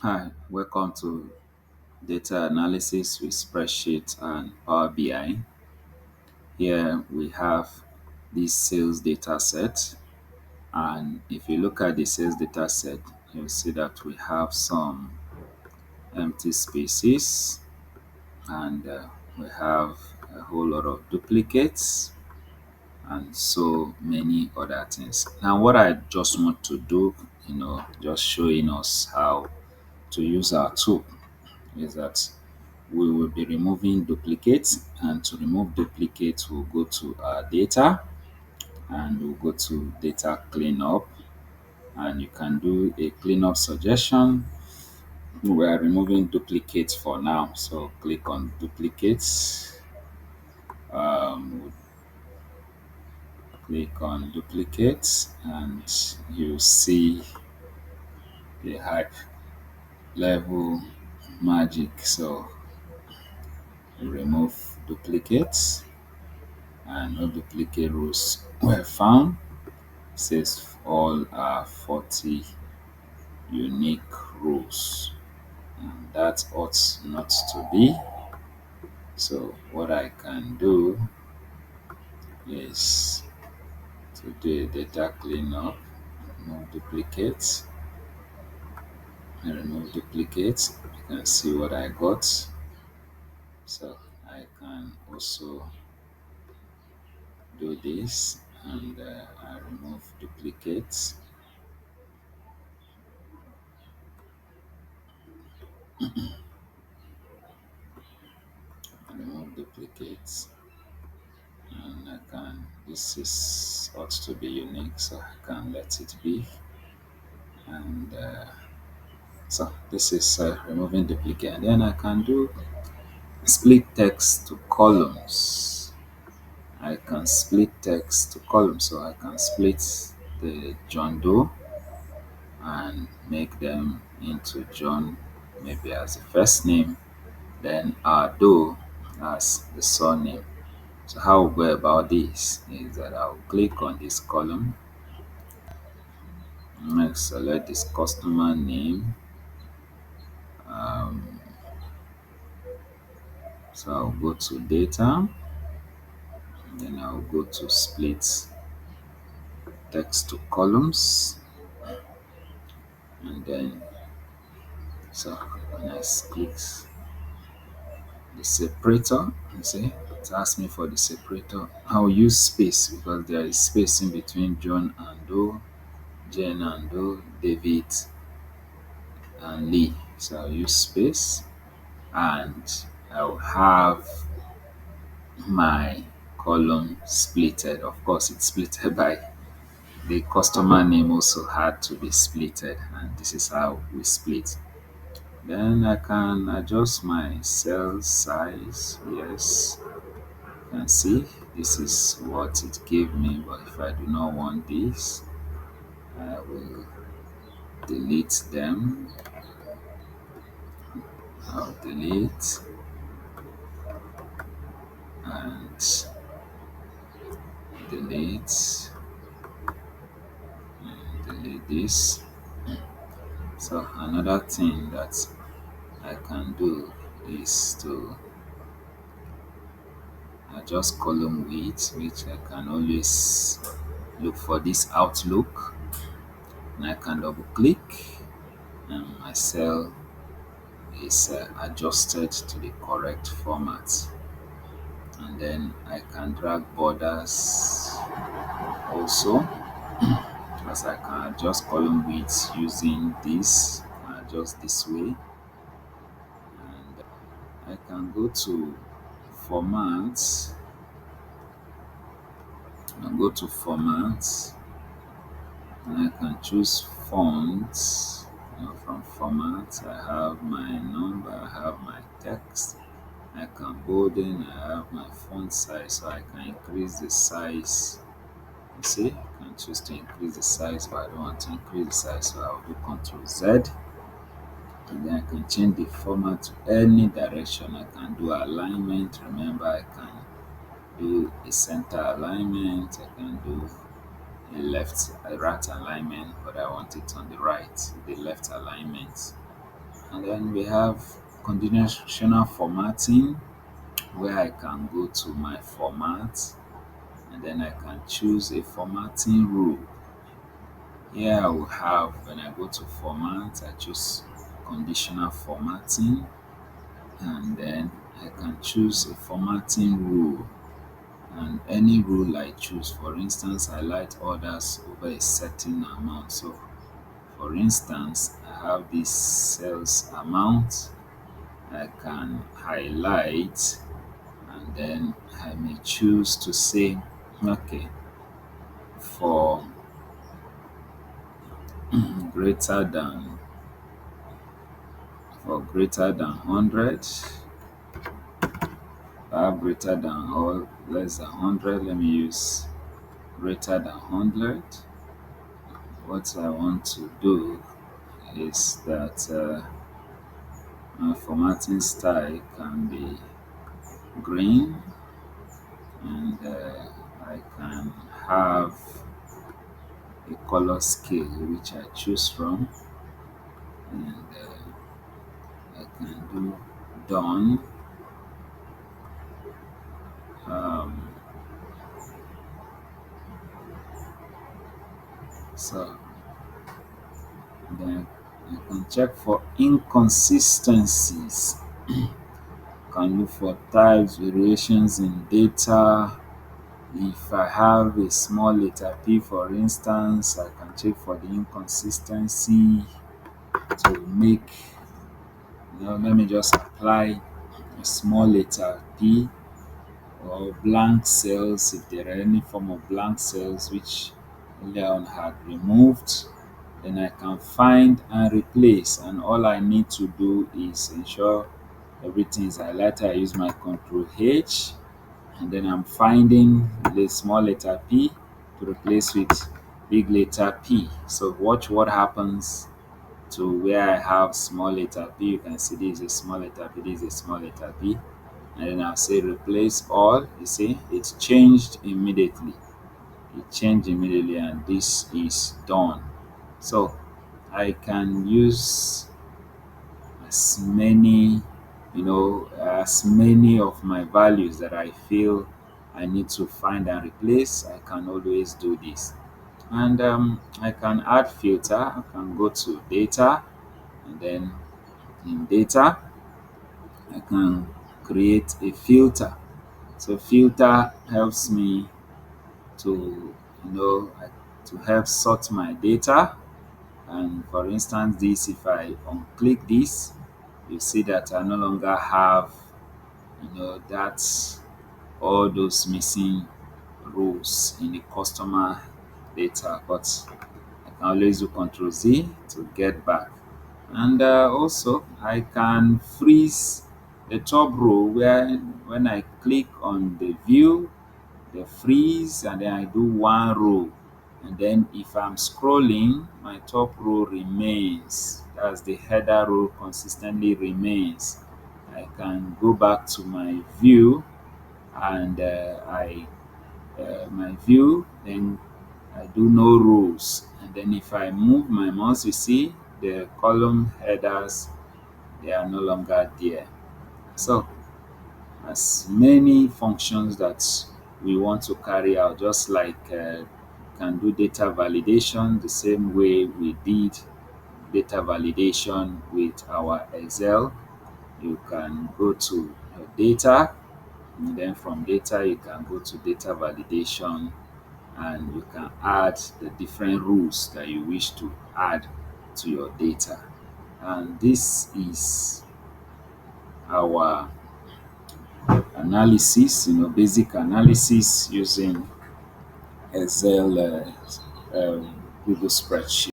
Hi, welcome to Data Analysis with Spreadsheets and Power BI. Here we have this sales data set, and if you look at the sales data set, you'll see that we have some empty spaces and we have a whole lot of duplicates and so many other things. Now, what I just want to do, just showing us how to use our tool is that we will be removing duplicates, and to remove duplicates we'll go to our data and we'll go to data cleanup, and you can do a cleanup suggestion. We are removing duplicates for now, so click on duplicates. We'll click on duplicates and you see the hype level magic. So we remove duplicates and no duplicate rows were found. Says all are 40 unique rows, and that ought not to be. So what I can do is to do a data cleanup, remove duplicates, and remove duplicates. You can see what I got. So I can also do this, and I remove duplicates. Remove duplicates, and I can, this is ought to be unique, so I can let it be. And so this is removing duplicate, and then I can do split text to columns. I can split text to columns, so I can split the John Doe and make them into John, maybe as the first name, then Doe as the surname. So how we go about this is that I'll click on this column. Next, select this customer name. Um, so I'll go to data, then I'll go to split text to columns, and then so when I click the separator, you see it asks me for the separator. I'll use space because there is space in between John and Doe, Jane and Doe, David and Lee. So I'll use space, and I'll have my column splitted. Of course, it's splitted by the customer name also had to be splitted, and this is how we split. Then I can adjust my cell size. Yes, you can see this is what it gave me, but if I do not want this, I will delete them. I'll delete and delete and delete this. So another thing that I can do is to adjust column width, which I can always look for this outlook, and I can double click and my cell is adjusted to the correct format. And then I can drag borders also, as I can adjust column width using this, adjust this way, and I can go to format and go to format, and I can choose fonts. From format, I have my number, I have my text. I can bolden, I have my font size, so I can increase the size. You see, I can choose to increase the size, but I don't want to increase the size, so I'll do Ctrl Z, and then I can change the format to any direction. I can do alignment. Remember, I can do a center alignment. I can do a right alignment, but I want it on the right, the left alignment. And then we have conditional formatting, where I can go to my format and then I can choose a formatting rule. Here I will have, when I go to format, I choose conditional formatting, and then I can choose a formatting rule. And any rule I choose, for instance, highlight orders over a certain amount. So for instance, I have this sales amount. I can highlight, and then I may choose to say, okay, for greater than greater than 100, I have greater than or less than 100. Let me use greater than 100. What I want to do is that my formatting style can be green, and I can have a color scale which I choose from, and I can do done. Um, so then I can check for inconsistencies. Can look for types, variations in data. If I have a small letter P, for instance, I can check for the inconsistency to make, let me just apply a small letter P, or blank cells if there are any form of blank cells which earlier on had removed. Then I can find and replace, and all I need to do is ensure everything is highlighted. I use my Control H, and then I'm finding the small letter P to replace with big letter P. So watch what happens to where I have small letter P. You can see this is a small letter P, this is a small letter P. And then I'll say replace all. You see, it's changed immediately. It changed immediately, and this is done. So I can use as many, as many of my values that I feel I need to find and replace. I can always do this. And I can add filter. I can go to data, and then in data I can create a filter. So filter helps me to, to help sort my data. And for instance, this, if I unclick this, you see that I no longer have, that all those missing rows in the customer data. But I can always do Control Z to get back. And also I can freeze the top row, where when I click on the view, the freeze, and then I do one row, and then if I'm scrolling, my top row remains. That's the header row consistently remains. I can go back to my view, and I my view, then I do no rows, and then if I move my mouse, you see the column headers, they are no longer there. So as many functions that we want to carry out, just like can do data validation the same way we did data validation with our Excel. You can go to data, and then from data you can go to data validation, and you can add the different rules that you wish to add to your data. And this is our analysis, basic analysis using Excel, Google spreadsheet.